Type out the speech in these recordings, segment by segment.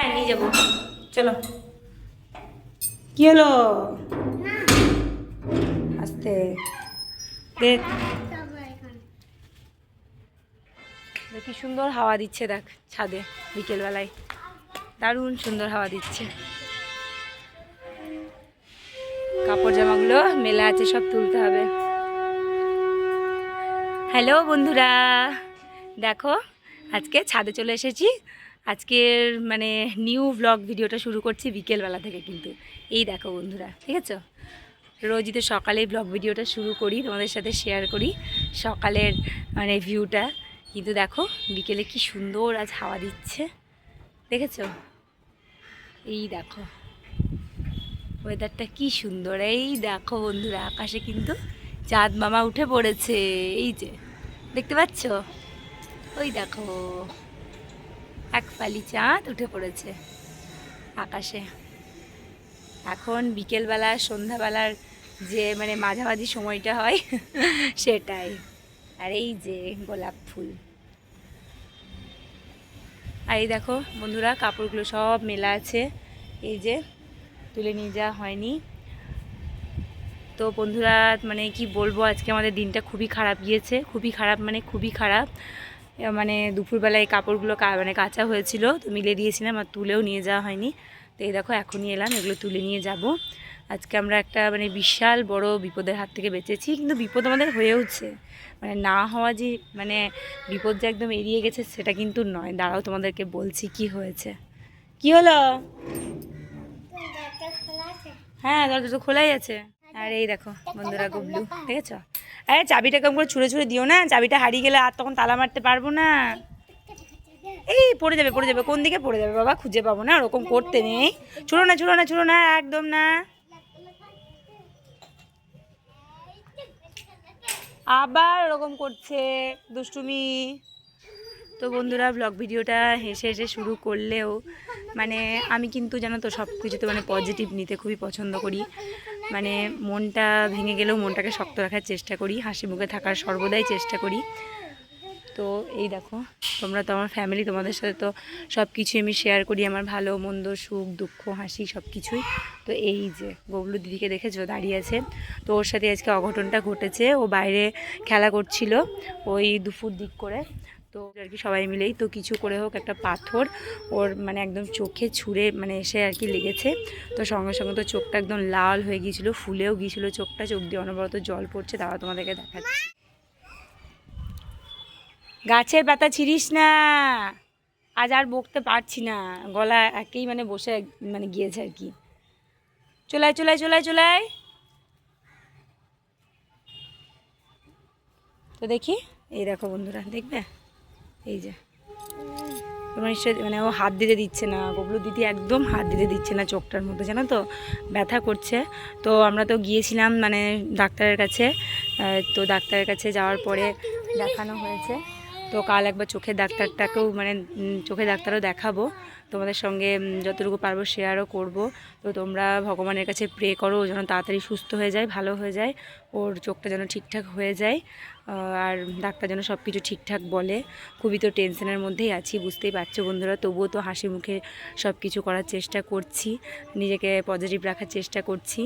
হ্যাঁ নিয়ে যাবো, চলো। কি হলো? আস্তে দেখ, কি সুন্দর হাওয়া দিচ্ছে দেখ ছাদে বিকেলবেলায়, দারুণ সুন্দর হাওয়া দিচ্ছে। কাপড় জামাগুলো মেলা আছে, সব তুলতে হবে। হ্যালো বন্ধুরা, দেখো আজকে ছাদে চলে এসেছি। আজকের মানে নিউ ব্লগ ভিডিওটা শুরু করছি বিকেলবেলা থেকে, কিন্তু এই দেখো বন্ধুরা, ঠিক আছে? রোজই তো সকালেই ব্লগ ভিডিওটা শুরু করি, তোমাদের সাথে শেয়ার করি সকালের মানে ভিউটা, কিন্তু দেখো বিকেলে কি সুন্দর আজ হাওয়া দিচ্ছে, দেখেছো? এই দেখো ওয়েদারটা কি সুন্দর। এই দেখো বন্ধুরা, আকাশে কিন্তু চাঁদ মামা উঠে পড়েছে, এই যে দেখতে পাচ্ছ, ওই দেখো এক ফালি চাঁদ উঠে পড়েছে আকাশে। এখন বিকেলবেলা সন্ধ্যাবেলার যে মানে মাঝামাঝি সময়টা হয় সেটাই। আর এই যে গোলাপ ফুল, আর এই দেখো বন্ধুরা কাপড়গুলো সব মেলা আছে, এই যে তুলে নিয়ে যাওয়া হয়নি। তো বন্ধুরা মানে কি বলবো, আজকে আমাদের দিনটা খুবই খারাপ গিয়েছে, খুবই খারাপ মানে খুবই খারাপ। মানে দুপুরবেলায় কাপড়গুলো মানে কাঁচা হয়েছিল, তো মিলে দিয়েছিলাম আর তুলেও নিয়ে যাওয়া হয়নি। তো এই দেখো এখনই এলাম, এগুলো তুলে নিয়ে যাব। আজকে আমরা একটা মানে বিশাল বড় বিপদের হাত থেকে বেঁচেছি, কিন্তু বিপদ আমাদের হয়েওছে, মানে না হওয়া যে মানে বিপদ যে একদম এড়িয়ে গেছে সেটা কিন্তু নয়। দাঁড়াও তোমাদেরকে বলছি কি হয়েছে। কি হলো? হ্যাঁ দরজা তো খোলাই আছে। আর এই দেখো বন্ধুরা গুবলু, দেখেছো? আরে চাবিটা কেমন করে ছুঁড়ে ছুঁড়ে দিও না, চাবিটা হারিয়ে গেলে আর তখন তালা মারতে পারবো না। এই পড়ে যাবে পড়ে যাবে, কোন দিকে পড়ে যাবে বাবা, খুঁজে পাবো না, ওরকম করতে নেই। ছুঁড়ো না ছুঁড়ো না ছুঁড়ো না, একদম না। আবার ওরকম করছে দুষ্টুমি। তো বন্ধুরা ব্লগ ভিডিওটা হেসে হেসে শুরু করলেও মানে আমি কিন্তু জানো তো সব কিছুতে মানে পজিটিভ নিতে খুবই পছন্দ করি। মানে মনটা ভেঙে গেলেও মনটাকে শক্ত রাখার চেষ্টা করি, হাসি মুখে থাকার সর্বদাই চেষ্টা করি। তো এই দেখো তোমরা তো আমার ফ্যামিলি, তোমাদের সাথে তো সব কিছুই আমি শেয়ার করি, আমার ভালো মন্দ সুখ দুঃখ হাসি সব কিছুই। তো এই যে গবলু দিদিকে দেখেছো দাঁড়িয়ে আছে, তো ওর সাথে আজকে অঘটনটা ঘটেছে। ও বাইরে খেলা করছিল ওই দুপুর দিক করে, তো আর কি সবাই মিলেই তো কিছু করে হোক একটা পাথর ওর মানে একদম চোখে ছুঁড়ে মানে এসে আর কি লেগেছে। তো সঙ্গে সঙ্গে তো চোখটা একদম লাল হয়ে গিয়েছিলো, ফুলেও গিয়েছিলো চোখটা, চোখ দিয়ে অনবরত জল পড়ছে। তারা তোমাদেরকে দেখাচ্ছি। গাছের পাতা ছিঁড়িস না, আজ আর বকতে পারছি না, গলা একেই মানে বসে মানে গিয়েছে আর কি। চলাই চলাই চলাই চলাই। তো দেখি এই দেখো বন্ধুরা, দেখবে এই যে তোমার নিশ্চয় মানে ও হাত দিতে দিচ্ছে না, গবলু দিদি একদম হাত দিতে দিচ্ছে না চোখটার মধ্যে, জানো তো ব্যথা করছে। তো আমরা তো গিয়েছিলাম মানে ডাক্তারের কাছে, তো ডাক্তারের কাছে যাওয়ার পরে দেখানো হয়েছে। তো কাল একবার চোখের ডাক্তারটাকেও মানে চোখের ডাক্তারও দেখাবো, তোমাদের সঙ্গে যতটুকু পারবো শেয়ারও করব। তো তোমরা ভগবানের কাছে প্রে করো ও যেন তাড়াতাড়ি সুস্থ হয়ে যায়, ভালো হয়ে যায়, ওর চোখটা যেন ঠিকঠাক হয়ে যায়, আর ডাক্তার যেন সব কিছু ঠিকঠাক বলে। খুবই তো টেনশনের মধ্যেই আছি, বুঝতেই পারছো বন্ধুরা, তবুও তো হাসি মুখে সব কিছু করার চেষ্টা করছি, নিজেকে পজিটিভ রাখার চেষ্টা করছি,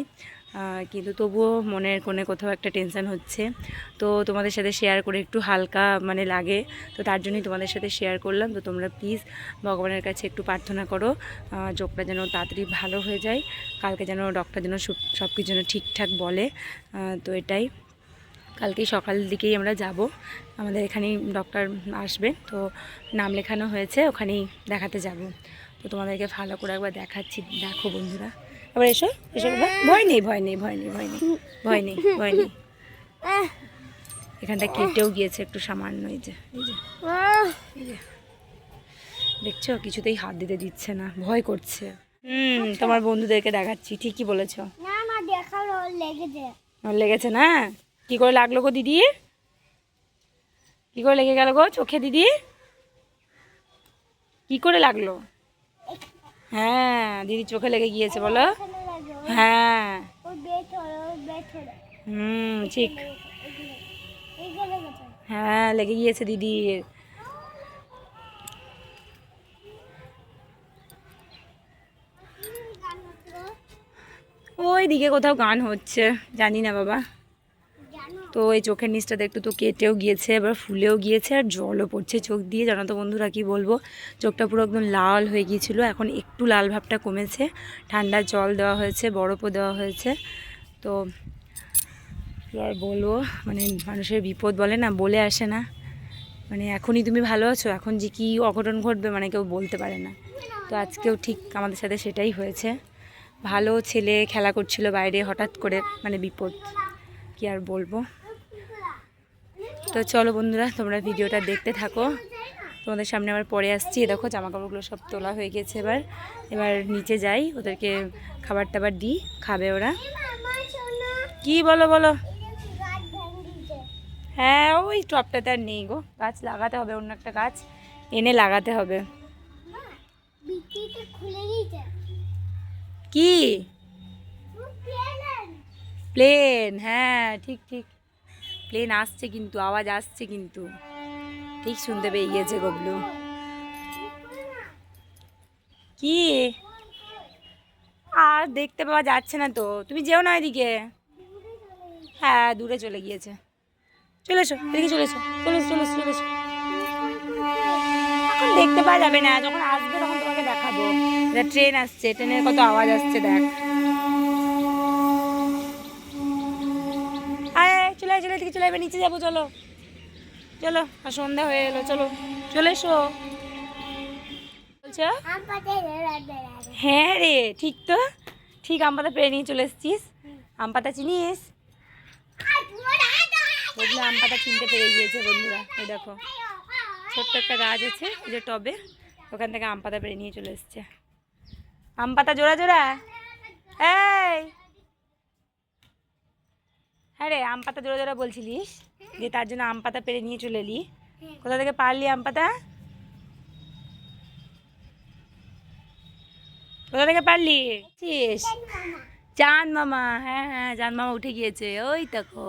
কিন্তু তবুও মনের কোণে কোথাও একটা টেনশন হচ্ছে। তো তোমাদের সাথে শেয়ার করে একটু হালকা মানে লাগে, তো তার জন্যই তোমাদের সাথে শেয়ার করলাম। তো তোমরা প্লিজ ভগবানের কাছে একটু প্রার্থনা করো চোখটা যেন তাড়াতাড়ি ভালো হয়ে যায়, কালকে যেন ডক্টর যেন সব কিছু যেন ঠিকঠাক বলে। তো এটাই, কালকে সকাল দিকেই আমরা যাব, আমাদের এখানেই ডক্টর আসবে, তো নাম লেখানো হয়েছে, ওখানেই দেখাতে যাব। তো তোমাদেরকে ভালো করে একবার দেখাচ্ছি, দেখো বন্ধুরা। আবার এসো এসো, ভয় নেই ভয় নেই ভয় নেই ভয় নেই ভয় নেই ভয় নেই। এখানটা কেটেও গিয়েছে একটু সামান্য, এই যে এই যে এই যে দেখছো, কিছুতেই হাত দিতে দিচ্ছে না, ভয় করছে। তোমার বন্ধুদেরকে দেখাচ্ছি, ঠিকই বলেছো। ওর লেগেছে না? কি করে লাগলো গো দিদি, কি করে লেগে গেল গো চোখে দিদি, কি করে লাগলো? হ্যাঁ দিদি চোখে লেগে গিয়েছে বলো। হ্যাঁ ঠিক, হ্যাঁ লেগে গিয়েছে দিদির। ওই দিকে কোথাও গান হচ্ছে, জানি না বাবা। তো এই চোখের নিচটা দেখতে তো কেটেও গিয়েছে, এবার ফুলেও গিয়েছে, আর জলও পড়ছে চোখ দিয়ে। জানো তো বন্ধুরা, কি বলবো, চোখটা পুরো একদম লাল হয়ে গিয়েছিলো, এখন একটু লাল ভাবটা কমেছে। ঠান্ডা জল দেওয়া হয়েছে, বরফও দেওয়া হয়েছে। তো কী আর বলবো, মানে মানুষের বিপদ বলে না, বলে আসে না। মানে এখনই তুমি ভালো আছো, এখন যে কী অঘটন ঘটবে মানে কেউ বলতে পারে না। তো আজকেও ঠিক আমাদের সাথে সেটাই হয়েছে। ভালো ছেলে খেলা করছিল বাইরে, হঠাৎ করে মানে বিপদ, কি আর বলবো। তো চলো বন্ধুরা, তোমরা ভিডিওটা দেখতে থাকো, তোমাদের সামনে আবার পরে আসছি। দেখো জামা কাপড়গুলো সব তোলা হয়ে গেছে, এবার এবার নিচে যাই, ওদেরকে খাবার টাবার দিই, খাবে ওরা। কি বলো বলো? হ্যাঁ, ওই টপটাতে আর নেই গো, গাছ লাগাতে হবে, অন্য একটা গাছ এনে লাগাতে হবে। কি প্লেন? হ্যাঁ ঠিক ঠিক, প্লেন আসছে কিন্তু, আওয়াজ আসছে কিন্তু, ঠিক শুনতে পেয়ে গিয়েছে গবলু। কি আর দেখতে পাওয়া যাচ্ছে না তো, তুমি যেও না এদিকে। হ্যাঁ দূরে চলে গিয়েছে, চলে এসো এদিকে, চলে এসো, চলে এসো, চলে এসো, চলে এসো। এখন দেখতে পাওয়া যাবে না, যখন আসবে তখন তোমাকে দেখাবো। ট্রেন আসছে, ট্রেনের কত আওয়াজ আসছে দেখ। আয় চলে চলে এদিকে চলে, এবার নিচে যাবো, চলো চলো, আর সন্ধ্যা হয়ে এলো, চলো চলে এসো। বলছো হ্যাঁ রে, ঠিক তো, ঠিক আম পাতা পেরে নিয়ে চলে এসছিস। আম পাতা চিনিস? বললো আম পাতা চিনতে পেরে গিয়েছে বন্ধুরা। এই দেখো ছোট্ট একটা গাছ আছে এই যে টবে, ওখান থেকে আম পাতা পেরে নিয়ে চলে এসছে। আম পাতা জোড়া জোড়া, এই হ্যাঁ রে, আম পাতা জোড়া জোড়া বলছিলিস যে, তার জন্য আম পাতা পেরে নিয়ে চলে এলি। কোথা থেকে পারলি আম পাতা? কোথা থেকে পারলি? চাঁদ মামা, হ্যাঁ হ্যাঁ চাঁদ মামা উঠে গিয়েছে, ওই দেখো।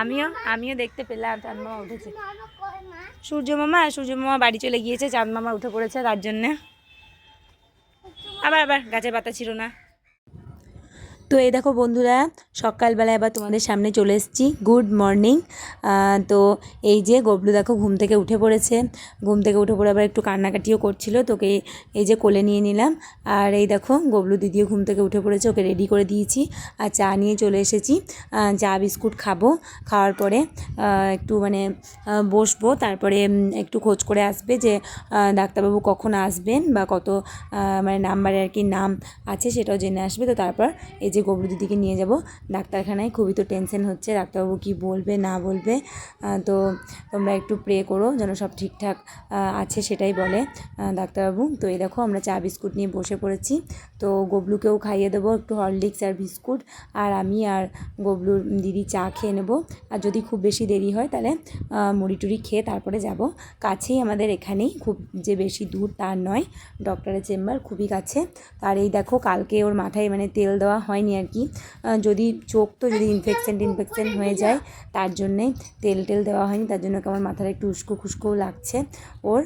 আমিও আমিও দেখতে পেলাম চাঁদ মামা উঠেছে। সূর্য মামা বাড়ি চলে গিয়েছে, চাঁদ মামা উঠে পড়েছে, তার জন্যে। আবার আবার গাছের পাতা ছিল না। তো এই দেখো বন্ধুরা, সকালবেলা এবার তোমাদের সামনে চলে এসেছি। Good morning. তো এই যে গবলু দেখো ঘুম থেকে উঠে পড়েছে, ঘুম থেকে উঠে পড়ে আবার একটু কান্নাকাটিও করছিল, তোকে এই যে কোলে নিয়ে নিলাম। আর এই দেখো গবলু দিদিও ঘুম থেকে উঠে পড়েছে, ওকে রেডি করে দিয়েছি, আর চা নিয়ে চলে এসেছি। চা বিস্কুট খাবো, খাওয়ার পরে একটু মানে বসবো, তারপরে একটু খোঁজ করে আসবে যে ডাক্তারবাবু কখন আসবেন বা কত মানে নাম্বারে আর কি নাম আছে সেটাও জেনে আসবে। তো তারপর এই যে গবলু দিদিকে নিয়ে যাব ডাক্তারখানায়। খুবই তো টেনশন হচ্ছে, ডাক্তারবাবু কী বলবে না বলবে। তো তোমরা একটু প্রে করো যেন সব ঠিকঠাক আছে, সেটাই বলে ডাক্তারবাবু। তো এই দেখো আমরা চা বিস্কুট নিয়ে বসে পড়েছি। তো গবলুকেও খাইয়ে দেবো একটু হরলিক্স আর বিস্কুট, আর আমি আর গবলুর দিদি চা খেয়ে নেবো। আর যদি খুব বেশি দেরি হয় তাহলে মুড়ি টুড়ি খেয়ে তারপরে যাব। কাছেই আমাদের এখানেই, খুব যে বেশি দূর তার নয়, ডক্টরের চেম্বার খুবই কাছে। আর এই দেখো কালকে ওর মাথায় মানে তেল দেওয়া হয়নি আর কি, যদি চোখ তো যদি ইনফেকশন হয়ে যায় তার জন্যে তেল দেওয়া হয়নি, তার জন্য আমার মাথাটা একটু উস্কো খুস্কোও লাগছে ওর।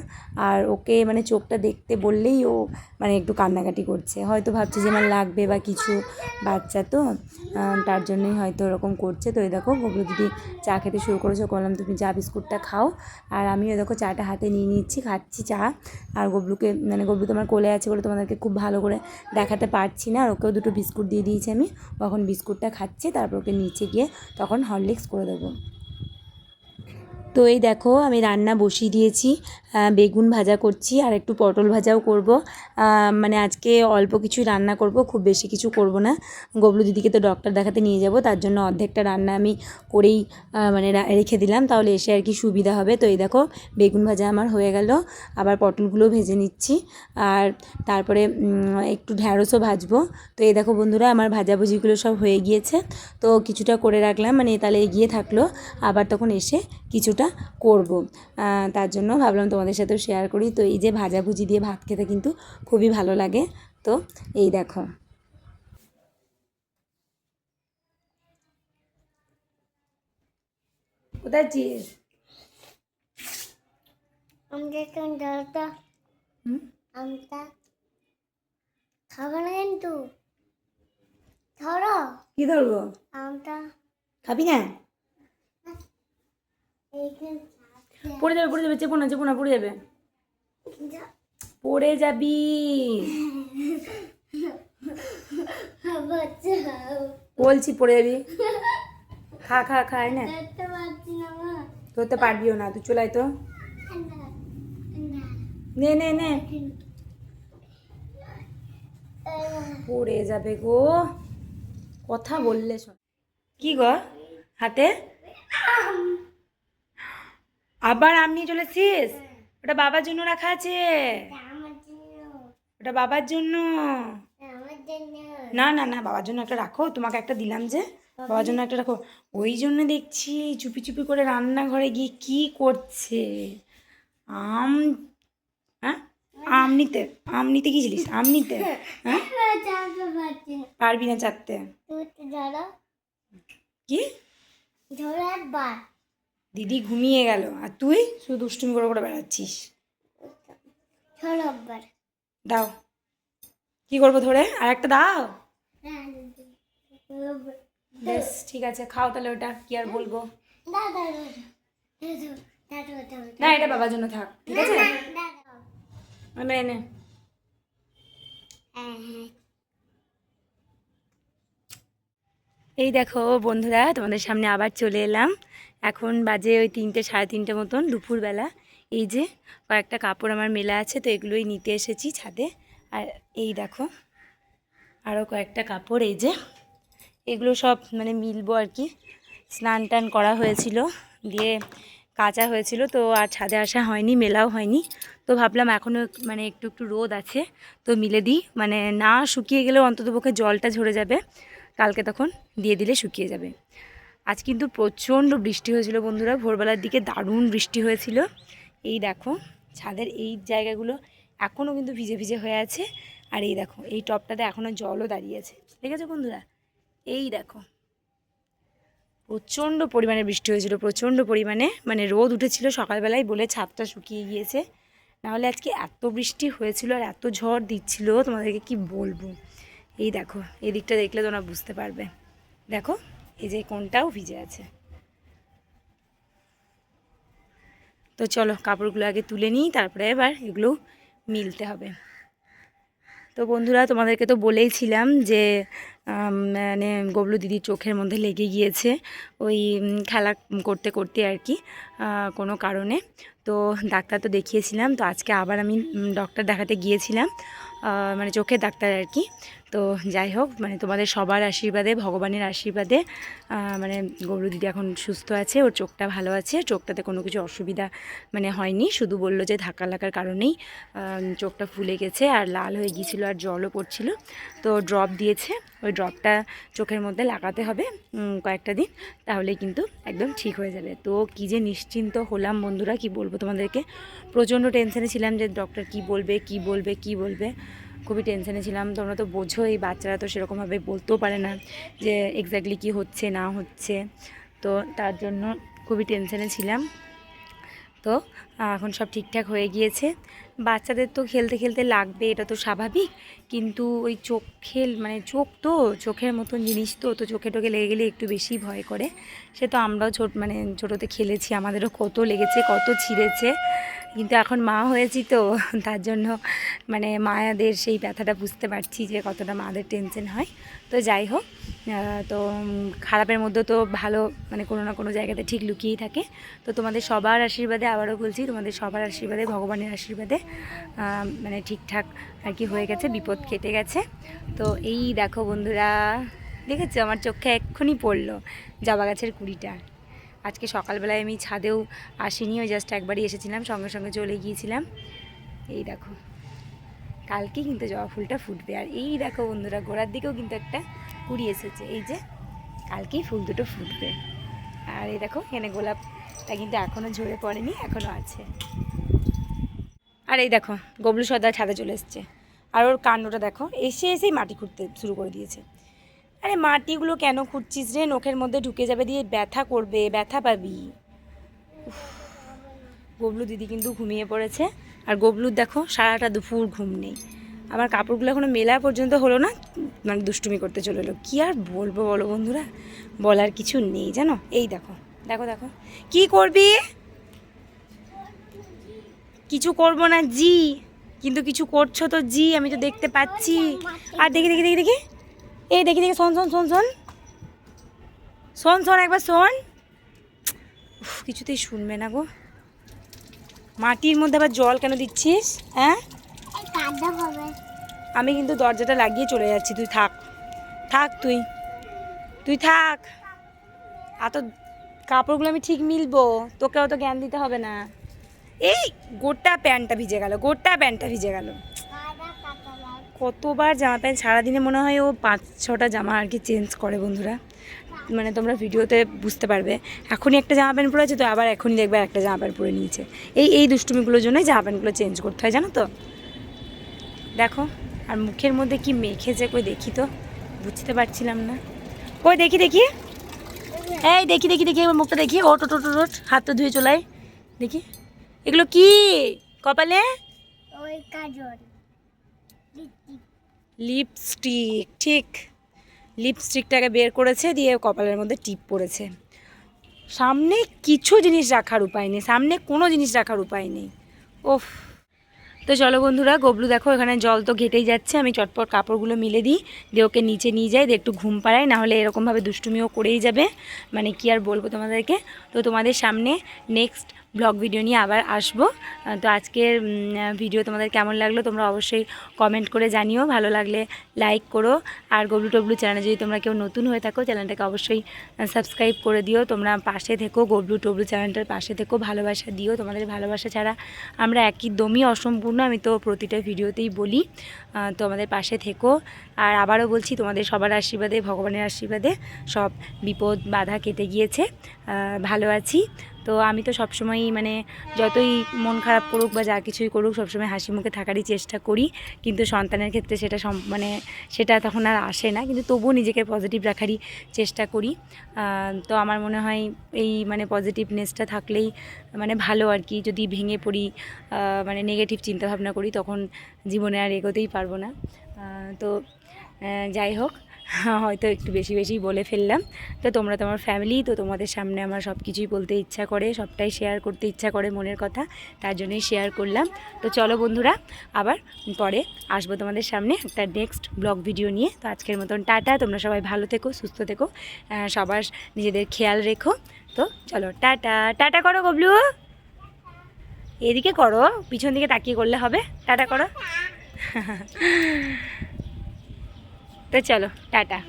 আর ওকে মানে চোখটা দেখতে বললেই ও মানে একটু কান্নাকাটি করছে, হয়তো ভাবছে যে আমার লাগবে বা কিছু, বাচ্চা তো তার জন্যই হয়তো ওরকম করছে। তো এই দেখো গবলু দিদি চা খেতে শুরু করেছে, বললাম তুমি চা বিস্কুটটা খাও, আর আমিও দেখো চাটা হাতে নিয়ে নিচ্ছি, খাচ্ছি চা। আর গবলুকে মানে গবলু তোমার কোলে আছে বলে তোমাদেরকে খুব ভালো করে দেখাতে পারছি না, আর ওকেও দুটো বিস্কুট দিয়ে দিয়েছি আমি, তখন বিস্কুটটা খাচ্ছে, তারপর ওকে নিচে গিয়ে তখন হরলিক্স করে দেবো। তো এই দেখো আমি রান্না বসিয়ে দিয়েছি, বেগুন ভাজা করছি আর একটু পটল ভাজাও করব। মানে আজকে অল্প কিছু রান্না করব, খুব বেশি কিছু করব না। গবলু দিদিকে তো ডক্টর দেখাতে নিয়ে যাব, তার জন্য অর্ধেকটা রান্না আমি করেই মানে রেখে দিলাম, তাহলে এসে আর কি সুবিধা হবে। তো এই দেখো বেগুন ভাজা আমার হয়ে গেল, আবার পটলগুলো ভেজে নিচ্ছি, আর তারপরে একটু ঢ্যাঁড়সও ভাজবো। তো এই দেখো বন্ধুরা আমার ভাজাভুজিগুলো সব হয়ে গিয়েছে, তো কিছুটা করে রাখলাম, মানে তাহলে এগিয়ে থাকলো, আবার তখন এসে কিছুটা করব। তার জন্য ভাবলাম তোমাদের সাথেও শেয়ার করি। তো এই যে ভাজাভুজি দিয়ে ভাত খেতে কিন্তু খুবই ভালো লাগে। তো এই দেখো কোথায় চিজ আমটা খাবো না কিন্তু। ধরো কি ধরবো? আমটা খাবি না? এইখানে পড়ে যাবে পড়ে যাবে, চেপো না চেপো না, পড়ে যাবে, যা- পড়ে যাবি। বাঁচাও। বলছি পড়ে যাবি। খা খা খাই না, ধরতে পারছি না মা। ধরতে পারবিও না, তুই চলে আয় তো। ঠান্ডা, ঠান্ডা। নে নে নে, পড়ে যাবে গো, কথা বললে শোন। কি গো হাতে আবার আম নিয়ে চলেছিস? ওটা বাবার জন্য রাখা আছে, আমার জন্য, ওটা বাবার জন্য। আমার জন্য। না না না, বাবার জন্য একটা রাখো, তোমাকে একটা দিলাম যে, বাবার জন্য একটা রাখো। ওই জন্য দেখছি চুপি চুপি করে রান্নাঘরে গিয়ে কি করছে। আম, হ্যাঁ আম নিতে, আম নিতে গিয়েছিলিস? আম নিতে? হ্যাঁ চাপতে পারছি না। পারবি না চাটতে। তুই তো ধরো, কি? ধরো একবার। দিদি ঘুমিয়ে গেল আর তুই শুধু দুষ্টুমি করে করে বেড়াচ্ছিস। ধরো একবার। দাও, কি করবো ধরে? আর একটা দাও। বেশ ঠিক আছে, খাও তাহলে, ওটা কি আর বলবো। না এটা বাবার জন্য থাক, ঠিক আছে? আমি এনে এই দেখো বন্ধুরা, তোমাদের সামনে আবার চলে এলাম। এখন বাজে ওই 3টে সাড়ে 3টে মতন দুপুরবেলা। এই যে কয়েকটা কাপড় আমার মেলা আছে, তো এগুলোই নিতে এসেছি ছাদে। আর এই দেখো আরও কয়েকটা কাপড়, এই যে এগুলো সব মানে মিলবো আর কি। স্নান টান করা হয়েছিল, দিয়ে কাচা হয়েছিল, তো আর ছাদে আসা হয়নি, মেলাও হয়নি। তো ভাবলাম এখনও মানে একটু একটু রোদ আছে, তো মিলে দিই, মানে না শুকিয়ে গেলেও অন্ততপক্ষে জলটা ঝরে যাবে, কালকে তখন দিয়ে দিলে শুকিয়ে যাবে। আজ কিন্তু প্রচণ্ড বৃষ্টি হয়েছিল বন্ধুরা, ভোরবেলার দিকে দারুণ বৃষ্টি হয়েছিল। এই দেখো ছাদের এই জায়গাগুলো এখনও কিন্তু ভিজে ভিজে হয়ে আছে। আর এই দেখো এই টপটাতে এখনও জলও দাঁড়িয়েছে, ঠিক আছে বন্ধুরা? এই দেখো প্রচণ্ড পরিমাণে বৃষ্টি হয়েছিল, প্রচণ্ড পরিমাণে, মানে রোদ উঠেছিল সকালবেলায় বলে ছাদটা শুকিয়ে গিয়েছে। নাহলে আজকে এত বৃষ্টি হয়েছিল আর এত ঝড় দিচ্ছিল, তোমাদেরকে কি বলবো। এই দেখো এই দিকটা দেখলে তোমরা বুঝতে পারবে। দেখো এই যে কোনটাও ভিজে আছে। তো চলো কাপড়গুলো আগে তুলে নিই, তারপরে এবার এগুলো মিলতে হবে। তো বন্ধুরা তোমাদেরকে তো বলেইছিলাম যে মানে গবলু দিদির চোখের মধ্যে লেগে গিয়েছে ওই খেলা করতে করতে আর কি, কোনো কারণে। তো ডাক্তার তো দেখিয়েছিলাম, তো আজকে আবার আমি ডক্টর দেখাতে গিয়েছিলাম, মানে চোখের ডাক্তার আর কি। তো যাই হোক, মানে তোমাদের সবার আশীর্বাদে, ভগবানের আশীর্বাদে মানে গবলু দিদি এখন সুস্থ আছে, ওর চোখটা ভালো আছে, চোখটাতে কোনো কিছু অসুবিধা মানে হয়নি। শুধু বললো যে ধাক্কা লাগার কারণেই চোখটা ফুলে গেছে আর লাল হয়ে গিয়েছিলো আর জলও পড়ছিল। তো ড্রপ দিয়েছে, ওই ড্রপটা চোখের মধ্যে লাগাতে হবে কয়েকটা দিন, তাহলে কিন্তু একদম ঠিক হয়ে যাবে। তো কী যে নিশ্চিন্ত হলাম বন্ধুরা, কি বলবো তোমাদেরকে। প্রচণ্ড টেনশনে ছিলাম যে ডক্টর কি বলবে কি বলবে কি বলবে, খুবই টেনশনে ছিলাম। তোমরা তো বোঝো এই বাচ্চারা তো সেরকমভাবে বলতেও পারে না যে এক্স্যাক্টলি কী হচ্ছে না হচ্ছে, তো তার জন্য খুবই টেনশনে ছিলাম। তো এখন সব ঠিকঠাক হয়ে গিয়েছে। বাচ্চাদের তো খেলতে খেলতে লাগবে, এটা তো স্বাভাবিক, কিন্তু ওই চোখের মানে চোখ তো চোখের মতন জিনিস, তো তো চোখে টোকে লেগে গেলে একটু বেশি ভয় করে। সে তো আমরাও মানে ছোটোতে খেলেছি, আমাদেরও কত লেগেছে, কত ছিঁড়েছে, কিন্তু এখন মা হয়েছি তো তার জন্য মানে মায়াদের সেই ব্যথাটা বুঝতে পারছি যে কতটা মাদের টেনশন হয়। তো যাই হোক, তো খারাপের মধ্যে তো ভালো মানে কোনো না কোনো জায়গাতে ঠিক লুকিয়েই থাকে। তো তোমাদের সবার আশীর্বাদে, আবারও বলছি তোমাদের সবার আশীর্বাদে, ভগবানের আশীর্বাদে মানে ঠিকঠাক আর কি হয়ে গেছে, বিপদ কেটে গেছে। তো এই দেখো বন্ধুরা, দেখেছো আমার চোখে এক্ষুনি পড়লো জবা গাছের কুড়িটা। আজকে সকালবেলায় আমি ছাদেও আসিনি, ওই জাস্ট একবারই এসেছিলাম, সঙ্গে সঙ্গে চলে গিয়েছিলাম। এই দেখো কালকে কিন্তু জবা ফুলটা ফুটবে। আর এই দেখো বন্ধুরা গোড়ার দিকেও কিন্তু একটা কুড়ি এসেছে, এই যে কালকেই ফুল দুটো ফুটবে। আর এই দেখো এখানে গোলাপটা কিন্তু এখনও ঝরে পড়েনি, এখনও আছে। আর এই দেখো গবলু সর্দার ছাদে চলে এসছে, আর ওর কাণ্ডটা দেখো, এসে এসেই মাটি খুঁড়তে শুরু করে দিয়েছে। আরে মাটিগুলো কেন খুঁড়ছিস রে, নখের মধ্যে ঢুকে যাবে, দিয়ে ব্যথা করবে, ব্যথা পাবি। গবলু দিদি কিন্তু ঘুমিয়ে পড়েছে, আর গবলুর দেখো সারাটা দুপুর ঘুম নেই, আমার কাপড়গুলো এখনো মেলা পর্যন্ত হলো না, মানে দুষ্টুমি করতে চলে এলো। কী আর বলবো বলো বন্ধুরা, বলার কিছু নেই জানো। এই দেখো দেখো দেখো, কি করবি? কিছু করবো না জি, কিন্তু কিছু করছো তো জি, আমি তো দেখতে পাচ্ছি। আর দেখি দেখি দেখি দেখি, এই দেখি দেখি, শোন শোন শোন শোন শোন শোন, একবার শোন। উফ, কিছুতেই শুনবে না গো। মাটির মধ্যে আবার জল কেন দিচ্ছিস? হ্যাঁ, কাদা হবে। আমি কিন্তু দরজাটা লাগিয়ে চলে যাচ্ছি, তুই থাক থাক, তুই তুই থাক। আর তো কাপড়গুলো আমি ঠিক মিলবো, তোকেও তো জ্ঞান দিতে হবে না। এই গোটা প্যান্টটা ভিজে গেল, গোটা প্যান্টটা ভিজে গেল। কতবার জামা প্যান্ট সারাদিনে মনে হয় ও 5-6টা জামা আর কি চেঞ্জ করে বন্ধুরা, মানে তোমরা ভিডিওতে বুঝতে পারবে। এখনই একটা জামা প্যান্ট পরে আছে তো আবার এখনই দেখবে একটা জামা প্যান্ট পরে নিয়েছে। এই দুষ্টুমিগুলোর জন্যই জামা প্যান্টগুলো চেঞ্জ করতে হয় জানো তো। দেখো, আর মুখের মধ্যে কি মেখেছে কই দেখি তো, বুঝতে পারছিলাম না। কই দেখি দেখি, এই দেখি দেখি দেখি, আমার মুখটা দেখি। ওট ওট ওট ওট, হাতটা ধুয়ে চলাই দেখি। এগুলো কি কপালে? ওই কাজল, লিপস্টিক, ঠিক। লিপস্টিকটাকে বের করেছে, দিয়ে কপালের মধ্যে টিপ পড়েছে। সামনে কিছু জিনিস রাখার উপায় নেই, সামনে কোনো জিনিস রাখার উপায় নেই। ওফ। তো চলো বন্ধুরা, গবলু দেখো এখানে জল তো ঘেটেই যাচ্ছে, আমি চটপট কাপড়গুলো মিলে দিই, দিয়ে ওকে নিচে নিয়ে যাই, দিয়ে একটু ঘুম পাড়াই, নাহলে এরকমভাবে দুষ্টুমিও করেই যাবে। মানে কি আর বলবো তোমাদেরকে। তো তোমাদের সামনে নেক্সট ব্লগ ভিডিও নিয়ে আবার আসবো। তো আজকের ভিডিও তোমাদের কেমন লাগলো তোমরা অবশ্যই কমেন্ট করে জানিও, ভালো লাগলে লাইক করো। আর গবলু টবলু চ্যানেলে যদি তোমরা কেউ নতুন হয়ে থাকো, চ্যানেলটাকে অবশ্যই সাবস্ক্রাইব করে দিও। তোমরা পাশে থেকো, গবলু টবলু চ্যানেলটার পাশে থেকো, ভালোবাসা দিও। তোমাদের ভালোবাসা ছাড়া আমরা একদমই অসম্পূর্ণ, আমি তো প্রতিটা ভিডিওতেই বলি। তো আমাদের পাশে থেকো। আর আবারও বলছি, তোমাদের সবার আশীর্বাদে, ভগবানের আশীর্বাদে সব বিপদ বাধা কেটে গিয়েছে, ভালো আছি। তো আমি তো সবসময়ই মানে যতই মন খারাপ করুক বা যা কিছুই করুক, সবসময় হাসি মুখে থাকারই চেষ্টা করি। কিন্তু সন্তানের ক্ষেত্রে সেটা মানে সেটা তখন আর আসে না, কিন্তু তবুও নিজেকে পজিটিভ রাখারই চেষ্টা করি। তো আমার মনে হয় এই মানে পজিটিভনেসটা থাকলেই মানে ভালো আর কি। যদি ভেঙে পড়ি, মানে নেগেটিভ চিন্তাভাবনা করি, তখন জীবনে আর এগোতেই পারবো না। তো যাই হোক, হয়তো একটু বেশি বেশি বলে ফেললাম। তো তোমরা তোমার ফ্যামিলি, তো তোমাদের সামনে আমার সব কিছুই বলতে ইচ্ছা করে, সবটাই শেয়ার করতে ইচ্ছা করে মনের কথা, তার জন্যই শেয়ার করলাম। তো চলো বন্ধুরা, আবার পরে আসবো তোমাদের সামনে একটা নেক্সট ব্লগ ভিডিও নিয়ে। তো আজকের মতন টাটা, তোমরা সবাই ভালো থেকো, সুস্থ থেকো, সবার নিজেদের খেয়াল রেখো। তো চলো টাটা, টাটা করো গবলু, এদিকে করো, পিছন দিকে তাকিয়ে করলে হবে। টাটা করো। তো চলো টাটা।